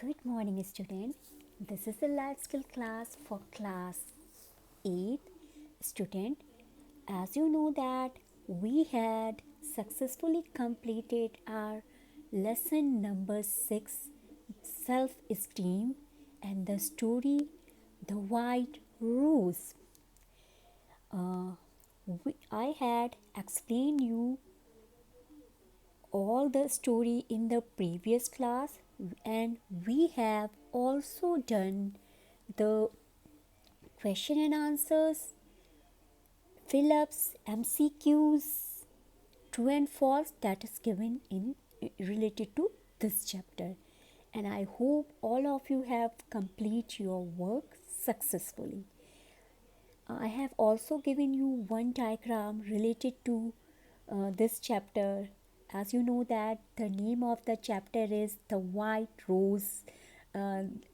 Good morning, student. This is the life skill class for class 8. Student, as you know that we had successfully completed our lesson number 6, self-esteem, and the story The White Rose. I had explained you all the story in the previous class, and we have also done the question and answers, fill ups, MCQs, true and false that is given in related to this chapter. And I hope all of you have complete your work successfully. I have also given you one diagram related to this chapter. As you know that the name of the chapter is The White Rose, and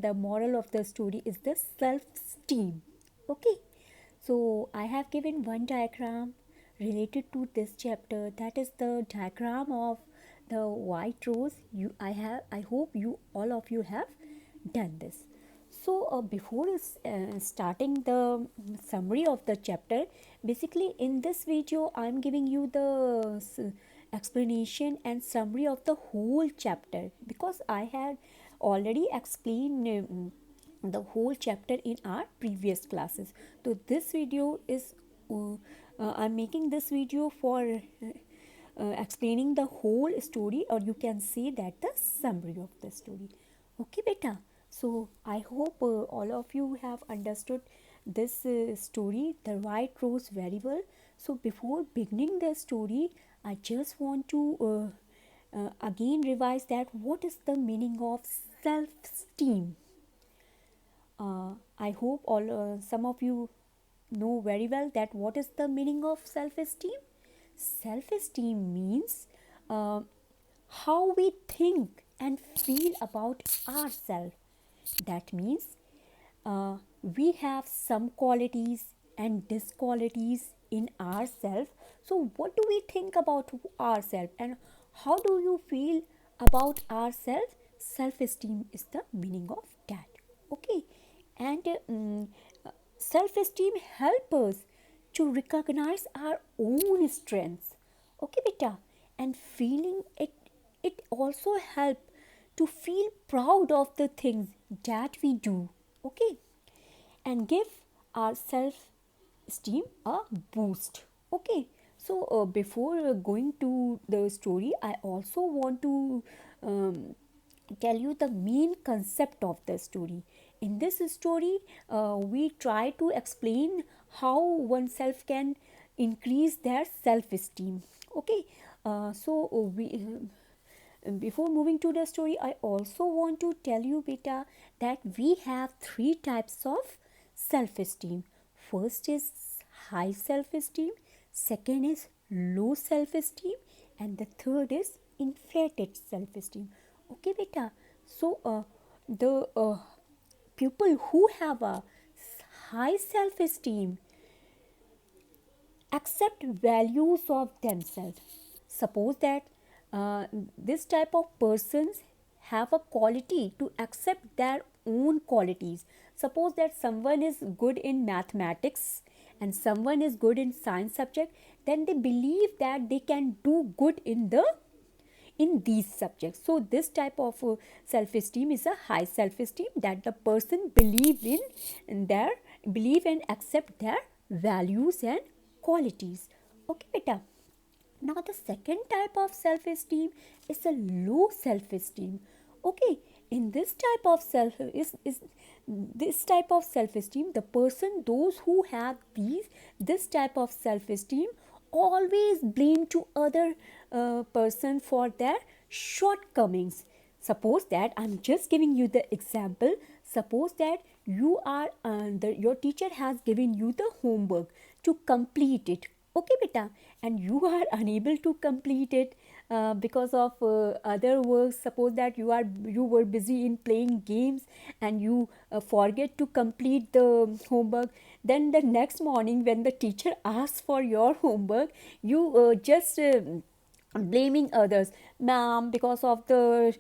the moral of the story is the self-esteem. Okay, so I have given one diagram related to this chapter. That is the diagram of the white rose. I hope you all of you have done this. So before starting the summary of the chapter, basically in this video I'm giving you the explanation and summary of the whole chapter, because I had already explained the whole chapter in our previous classes. So this video is I'm making this video for explaining the whole story, or you can say that the summary of the story. Okay beta, so I hope all of you have understood this story The White Rose very well. So before beginning the story, I just want to again revise that what is the meaning of self esteem. I hope all some of you know very well that what is the meaning of self-esteem. Self-esteem means uh, how we think and feel about ourselves. That means we have some qualities and disqualities in ourselves. So what do we think about ourselves, and how do you feel about ourselves? Self-esteem is the meaning of that. Okay, and self-esteem help us to recognize our own strengths. Okay beta, and feeling it also help to feel proud of the things that we do. Okay, and give our self esteem a boost. Okay, so before going to the story, I also want to tell you the main concept of the story. In this story, we try to explain how oneself can increase their self esteem. Okay, so we before moving to the story, I also want to tell you beta that we have three types of self esteem. First is high self esteem, second is low self esteem, and the third is inflated self esteem. Okay beta, so the people who have a high self esteem accept values of themselves. Suppose that this type of persons have a quality to accept their own qualities. Suppose that someone is good in mathematics and someone is good in science subject, then they believe that they can do good in these subjects. So this type of self esteem is a high self esteem, that the person believe and accept their values and qualities. Okay beta, now the second type of self esteem is a low self esteem. Okay, in this type of is this type of self esteem, the person, those who have this type of self esteem always blame to other person for their shortcomings. Suppose that I'm just giving you the example. Suppose that you are your teacher has given you the homework to complete it. Okay beta, and you are unable to complete it because of other works. Suppose that you were busy in playing games and you forget to complete the homework. Then the next morning when the teacher asks for your homework, you just blaming others. Ma'am, because of the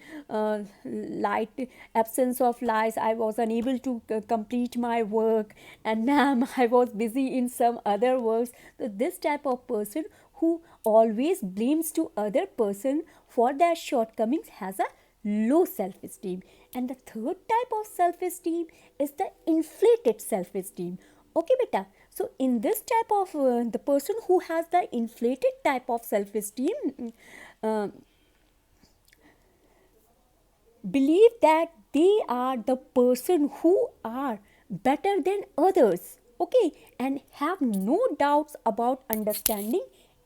light absence of lights, I was unable to complete my work, and ma'am, I was busy in some other works. So this type of person who always blames to other person for their shortcomings has a low self-esteem. And the third type of self-esteem is the inflated self-esteem. Okay, beta. So in this type of the person who has the inflated type of self-esteem, uh, believe that they are the person who are better than others, okay, and have no doubts about understanding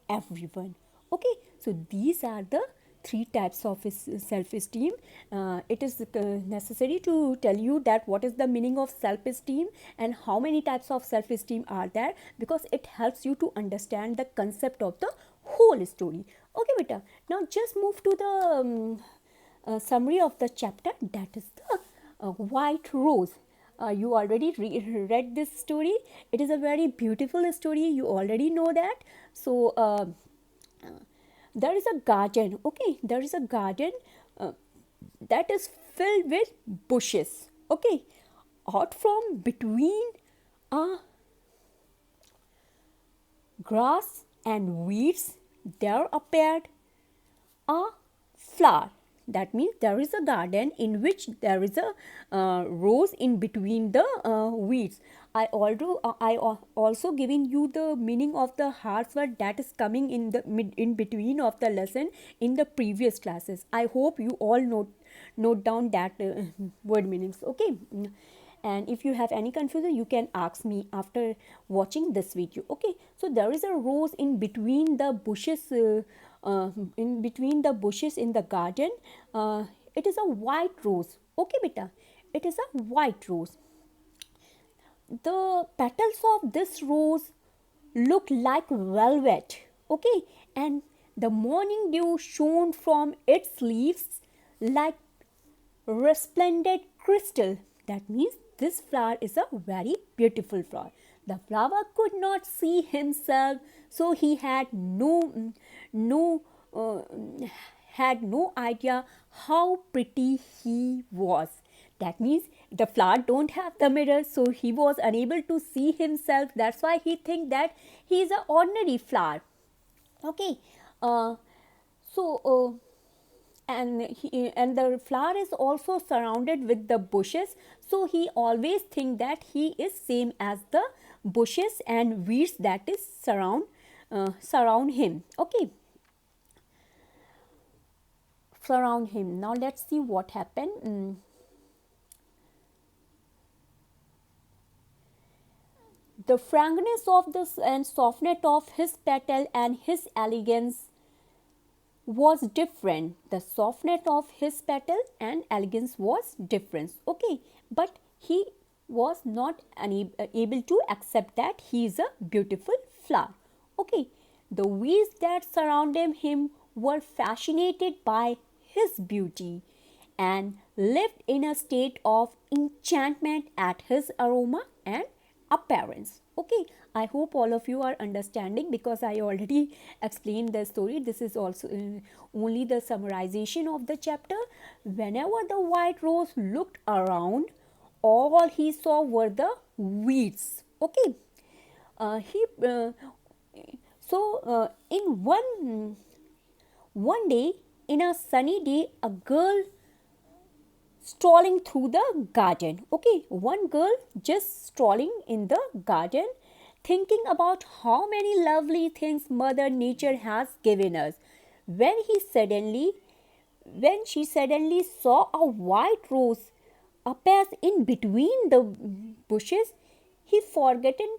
everyone. Okay, so these are the three types of self-esteem. It is necessary to tell you that what is the meaning of self-esteem and how many types of self-esteem are there, because it helps you to understand the concept of the whole story. Okay, beta, now just move to the summary of the chapter, that is the white rose. You already read this story. It is a very beautiful story, you already know that. So there is a garden, okay, there is a garden uh, that is filled with bushes, okay. Out from between a grass and weeds there appeared a flower. That means there is a garden in which there is a rose in between the weeds. I also giving you the meaning of the harsh word that is coming in the in between of the lesson in the previous classes. I hope you all note down that word meanings. Okay. And if you have any confusion, you can ask me after watching this video. Okay, so there is a rose in between the bushes, in between the bushes in the garden. It is a white rose. Okay, beta, it is a white rose. The petals of this rose look like velvet, okay, and the morning dew shone from its leaves like resplendent crystal. That means this flower is a very beautiful flower. The flower could not see himself, so he had no uh, had no idea how pretty he was. That means the flower don't have the mirror, so he was unable to see himself. That's why he think that he is an ordinary flower. Okay, uh, so and the flower is also surrounded with the bushes, so he always think that he is same as the bushes and weeds that is surround him. Okay, surround him. Now let's see what happened. The frankness of this and softness of his petal and his elegance was different. The softness of his petal and elegance was different. Okay, but he was not able to accept that he is a beautiful flower. Okay, the weeds that surrounded him were fascinated by his beauty and lived in a state of enchantment at his aroma and appearance. Okay, I hope all of you are understanding, because I already explained the story. This is also only the summarization of the chapter. Whenever the white rose looked around, all he saw were the weeds. Okay, he so in one day, in a sunny day, a girl strolling through the garden. Okay, one girl just strolling in the garden, thinking about how many lovely things Mother Nature has given us. When he suddenly, when she suddenly saw a white rose appear in between the bushes, he forgotten.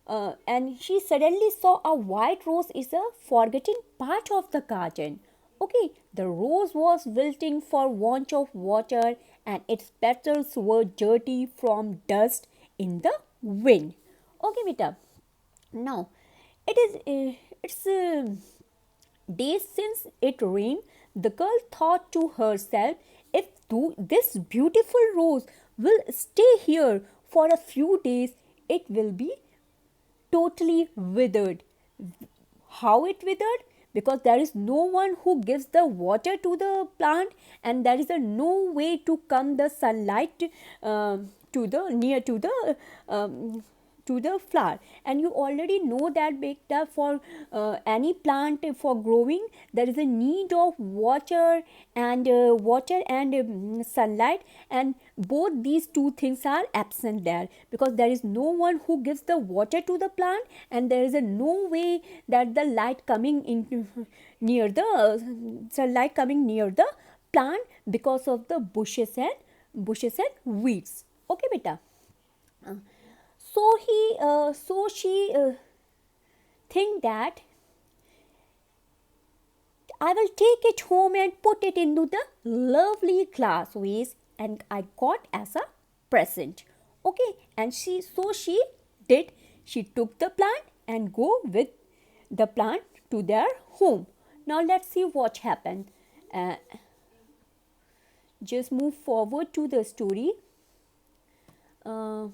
And she suddenly saw a white rose is a forgotten part of the garden. Okay, the rose was wilting for want of water and its petals were dirty from dust in the wind. Okay, beta. Now, it's days since it rained. The girl thought to herself, if this beautiful rose will stay here for a few days, it will be totally withered. How it withered? because there is no one who gives the water to the plant, and there is a no way to come the sunlight to the near um, to the flower. And you already know that beta, for any plant for growing there is a need of water and sunlight, and both these two things are absent there, because there is no one who gives the water to the plant, and there is a no way that the light coming into near the sunlight coming near the plant, because of the bushes and weeds. Okay beta. So she think that I will take it home and put it into the lovely glass vase, and I got as a present. Okay, and she did. She took the plant and go with the plant to their home. Now let's see what happened. Uh, just move forward to the story. Uh,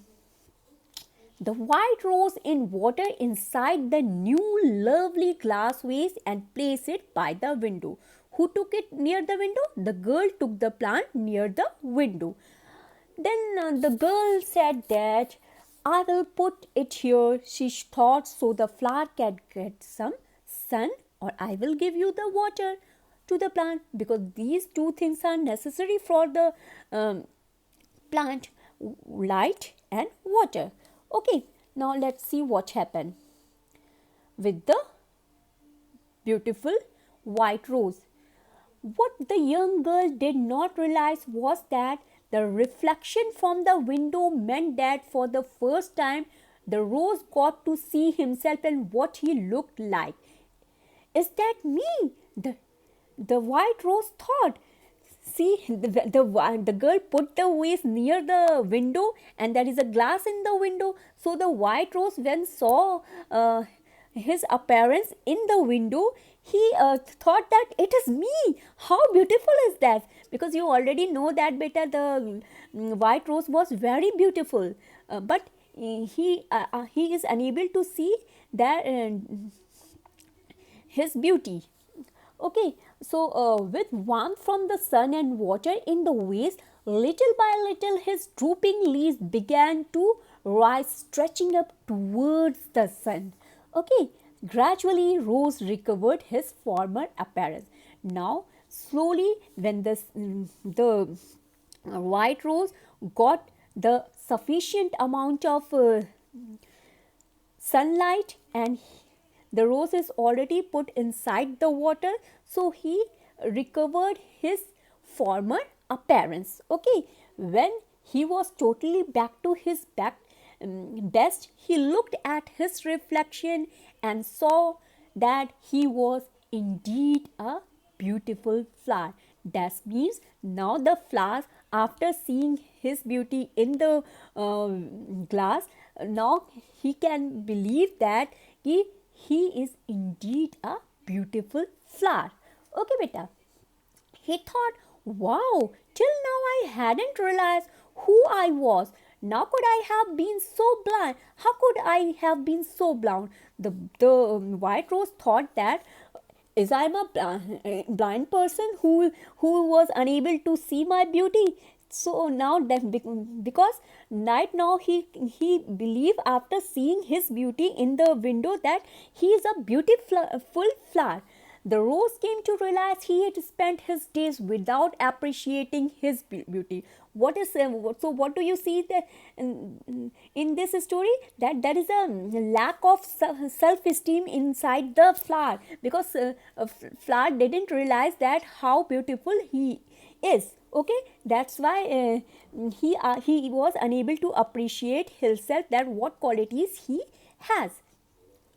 the white rose in water inside the new lovely glass vase and placed it by the window. Who took it near the window? The girl took the plant near the window. Then the girl said that I will put it here, she thought, so the flower can get some sun, or I will give you the water to the plant, because these two things are necessary for the plant, light and water. Okay, now let's see what happened with the beautiful white rose. What the young girl did not realize was that the reflection from the window meant that for the first time the rose got to see himself and what he looked like. Is that me? The white rose thought. See, the girl put the vase near the window, and there is a glass in the window. So the white rose, when saw his appearance in the window, he thought that it is me. How beautiful is that? Because you already know that beta, the white rose was very beautiful, but he is unable to see that his beauty. Okay, so with warmth from the sun and water in the vase, little by little his drooping leaves began to rise, stretching up towards the sun. Okay, gradually Rose recovered his former appearance. Now, slowly, when the white rose got the sufficient amount of sunlight, and the rose is already put inside the water, so he recovered his former appearance. Okay, when he was totally back to his best, he looked at his reflection and saw that he was indeed a beautiful flower. That means now the flowers, after seeing his beauty in the glass, now he can believe that he is indeed a beautiful flower. Okay beta. He thought, wow, till now I hadn't realized who I was. Now could I have been so blind? How could I have been so blind? The white rose thought that, is I a blind person who was unable to see my beauty? So now that, because right now he believed, after seeing his beauty in the window, that he is a beautiful flower. The rose came to realize he had spent his days without appreciating his beauty. What is so? What do you see that in this story? That there is a lack of self-esteem inside the flower, because flower didn't realize that how beautiful he is. Okay, that's why he was unable to appreciate himself, that what qualities he has.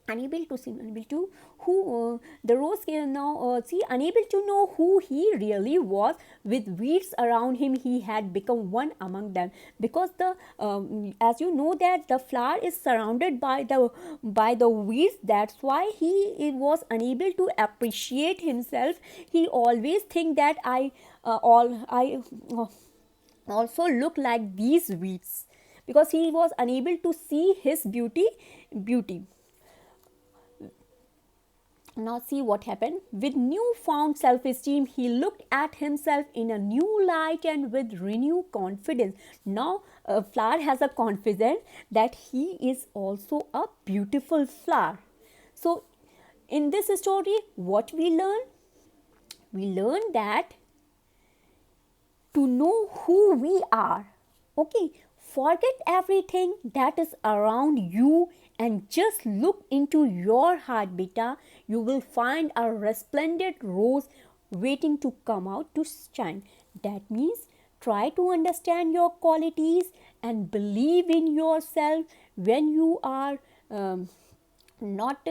Unable to see, unable to who the rose can now see, unable to know who he really was. With weeds around him, he had become one among them, because the as you know that the flower is surrounded by the weeds. That's why he was unable to appreciate himself. He always think that I also look like these weeds, because he was unable to see his beauty. Now see what happened. With newfound self-esteem, he looked at himself in a new light and with renewed confidence. Now a flower has a confidence that he is also a beautiful flower. So in this story, what we learn? We learn that to know who we are. Okay, forget everything that is around you and just look into your heart, beta. You will find a resplendent rose waiting to come out to shine. That means try to understand your qualities and believe in yourself when you are not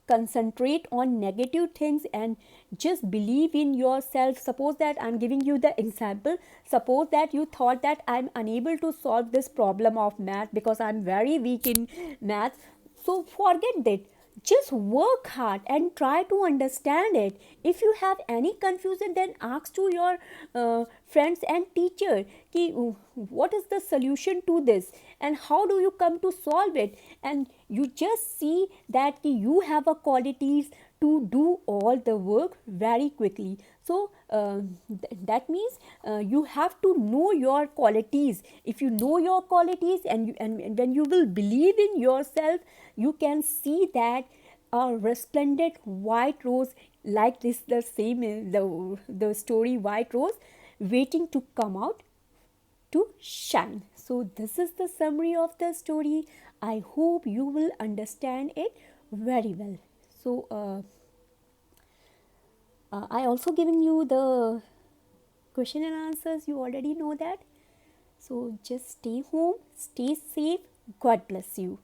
concentrate on negative things and just believe in yourself. Suppose that I'm giving you the example, suppose that you thought that I'm unable to solve this problem of math because I'm very weak in math. So forget that, just work hard and try to understand it. If you have any confusion, then ask to your friends and teacher ki, what is the solution to this and how do you come to solve it, and you just see that ki, you have a qualities to do all the work very quickly. So that means you have to know your qualities. If you know your qualities and when you will believe in yourself, you can see that a resplendent white rose like this, the same the story white rose waiting to come out to shine. So this is the summary of the story. I hope you will understand it very well. So I also given you the question and answers. You already know that. So just stay home, stay safe. God bless you.